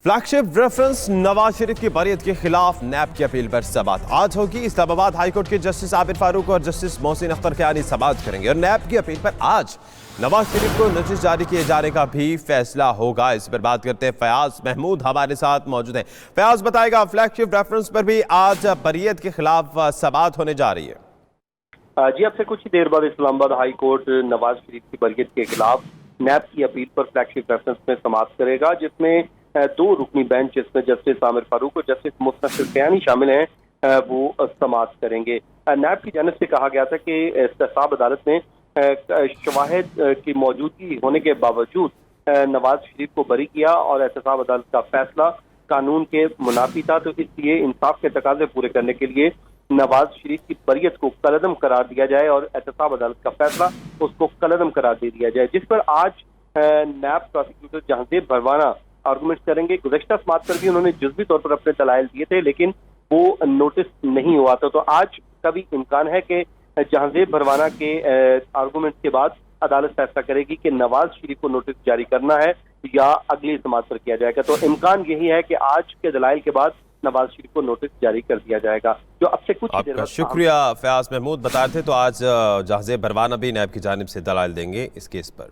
Flagship reference Nawaz Sharif की बरीयत के खिलाफ नैब की अपील पर समाअत आज होगी। इस्लामाबाद हाईकोर्ट के जस्टिस आबिर फारूक और जस्टिस मोहसिन अख्तर क़यानी समाअत करेंगे और नैब की अपील पर आज नवाज शरीफ को नोटिस जारी किए जाने का भी फैसला होगा। इस पर बात करते हैं, फयाज महमूद हमारे साथ मौजूद हैं। फयाज बताएगा, फ्लैगशिप रेफरेंस पर भी आज बरीयत के खिलाफ समाअत होने जा रही है। जी, अब से कुछ ही देर बाद इस्लामाबाद हाई कोर्ट नवाज शरीफ की बरीयत के खिलाफ नैब की अपील पर फ्लैगशिप रेफरेंस में समाअत करेगा, जिसमें दो रुकनी बेंच, जिसमें जस्टिस आमिर फारूक और जस्टिस मोहसिन अख्तर क़यानी शामिल हैं, वो समाअत करेंगे। नैब की जानिब से कहा गया था कि एहतसाब अदालत में शवाहिद की मौजूदगी होने के बावजूद नवाज शरीफ को बरी किया और एहतसाब अदालत का फैसला कानून के मुनाफी था, तो इसलिए इंसाफ के तकाजे पूरे करने के लिए नवाज शरीफ की बरीयत को कलअदम करार दिया जाए और एहतसाब अदालत का फैसला उसको कलअदम करार दे दिया जाए, जिस पर आज नैब प्रोसिक्यूटर जहांजेब भरवाना आर्गूमेंट करेंगे। गुज़श्ता समाअत पर भी उन्होंने जुज़वी तौर पर अपने दलाइल दिए थे, लेकिन वो नोटिस नहीं हुआ था। तो आज का भी इम्कान है कि जहांजेब भरवाना के आर्गूमेंट के बाद अदालत फैसला करेगी कि नवाज शरीफ को नोटिस जारी करना है या अगली समाअत पर किया जाएगा। तो इम्कान यही है कि आज के दलाइल के बाद नवाज शरीफ को नोटिस जारी कर दिया जाएगा, जो अब से कुछ आपका शुक्रिया फयाज महमूद। बता रहे थे तो आज जहांजेब भरवाना भी नैब की जानिब से दलाइल देंगे इस केस पर।